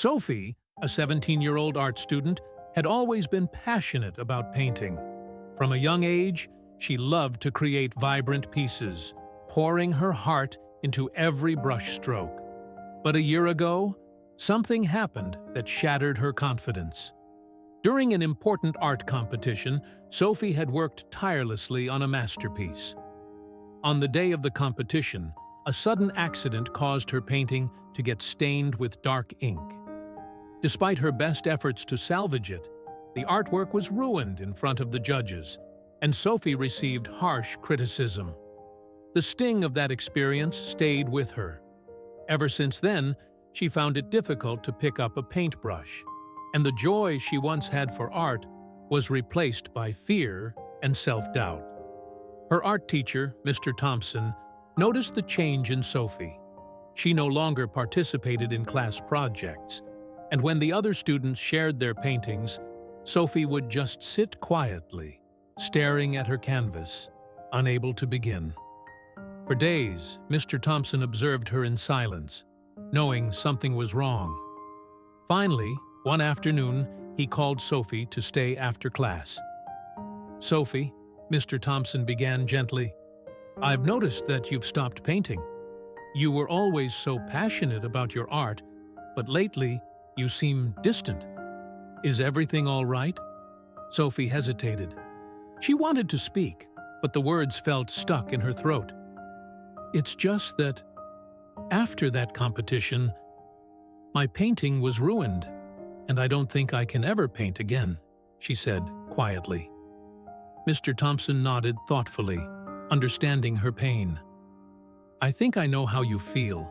Sophie, a 17-year-old art student, had always been passionate about painting. From a young age, she loved to create vibrant pieces, pouring her heart into every brushstroke. But a year ago, something happened that shattered her confidence. During an important art competition, Sophie had worked tirelessly on a masterpiece. On the day of the competition, a sudden accident caused her painting to get stained with dark ink. Despite her best efforts to salvage it, the artwork was ruined in front of the judges, and Sophie received harsh criticism. The sting of that experience stayed with her. Ever since then, she found it difficult to pick up a paintbrush, and the joy she once had for art was replaced by fear and self-doubt. Her art teacher, Mr. Thompson, noticed the change in Sophie. She no longer participated in class projects, and when the other students shared their paintings, Sophie would just sit quietly, staring at her canvas, unable to begin. For days, Mr. Thompson observed her in silence, knowing something was wrong. Finally, one afternoon, he called Sophie to stay after class. "Sophie," Mr. Thompson began gently, "I've noticed that you've stopped painting. You were always so passionate about your art, but lately you seem distant. Is everything all right?" Sophie hesitated. She wanted to speak, but the words felt stuck in her throat. "It's just that, after that competition, my painting was ruined, and I don't think I can ever paint again," she said quietly. Mr. Thompson nodded thoughtfully, understanding her pain. "I think I know how you feel,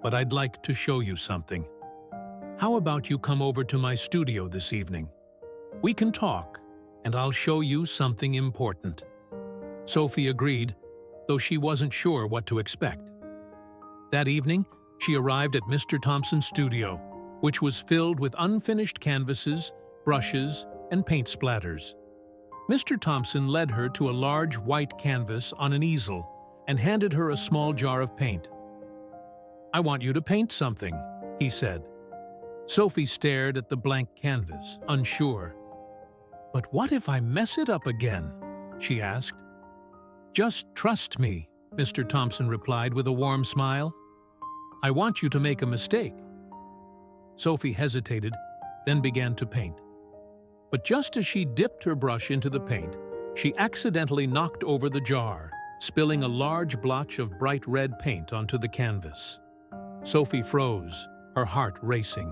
but I'd like to show you something. How about you come over to my studio this evening? We can talk, and I'll show you something important." Sophie agreed, though she wasn't sure what to expect. That evening, she arrived at Mr. Thompson's studio, which was filled with unfinished canvases, brushes, and paint splatters. Mr. Thompson led her to a large white canvas on an easel and handed her a small jar of paint. "I want you to paint something," he said. Sophie stared at the blank canvas, unsure. "But what if I mess it up again?" she asked. "Just trust me," Mr. Thompson replied with a warm smile. "I want you to make a mistake." Sophie hesitated, then began to paint. But just as she dipped her brush into the paint, she accidentally knocked over the jar, spilling a large blotch of bright red paint onto the canvas. Sophie froze, her heart racing.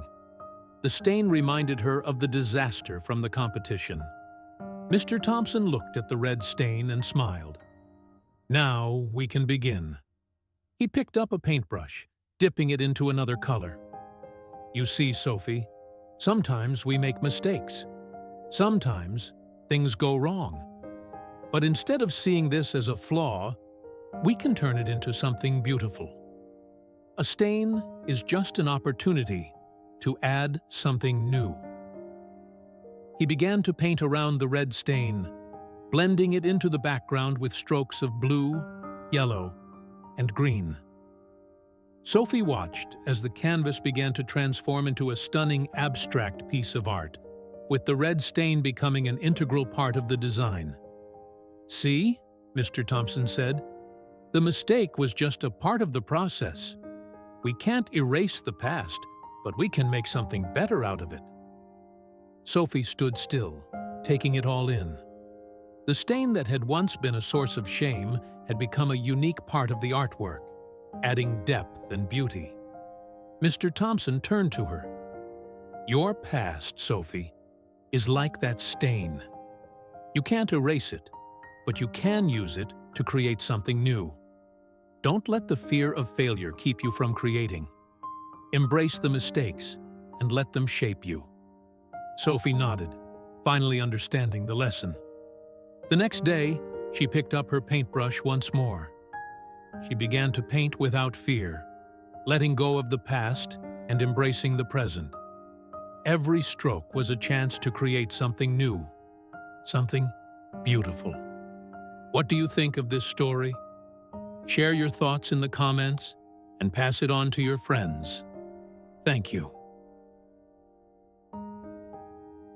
The stain reminded her of the disaster from the competition. Mr. Thompson looked at the red stain and smiled. "Now we can begin." He picked up a paintbrush, dipping it into another color. "You see, Sophie, sometimes we make mistakes. Sometimes things go wrong. But instead of seeing this as a flaw, we can turn it into something beautiful. A stain is just an opportunity to add something new." He began to paint around the red stain, blending it into the background with strokes of blue, yellow, and green. Sophie watched as the canvas began to transform into a stunning abstract piece of art, with the red stain becoming an integral part of the design. "See," Mr. Thompson said, "the mistake was just a part of the process. We can't erase the past, but we can make something better out of it." Sophie stood still, taking it all in. The stain that had once been a source of shame had become a unique part of the artwork, adding depth and beauty. Mr. Thompson turned to her. "Your past, Sophie, is like that stain. You can't erase it, but you can use it to create something new. Don't let the fear of failure keep you from creating. Embrace the mistakes and let them shape you." Sophie nodded, finally understanding the lesson. The next day, she picked up her paintbrush once more. She began to paint without fear, letting go of the past and embracing the present. Every stroke was a chance to create something new, something beautiful. What do you think of this story? Share your thoughts in the comments and pass it on to your friends. Thank you.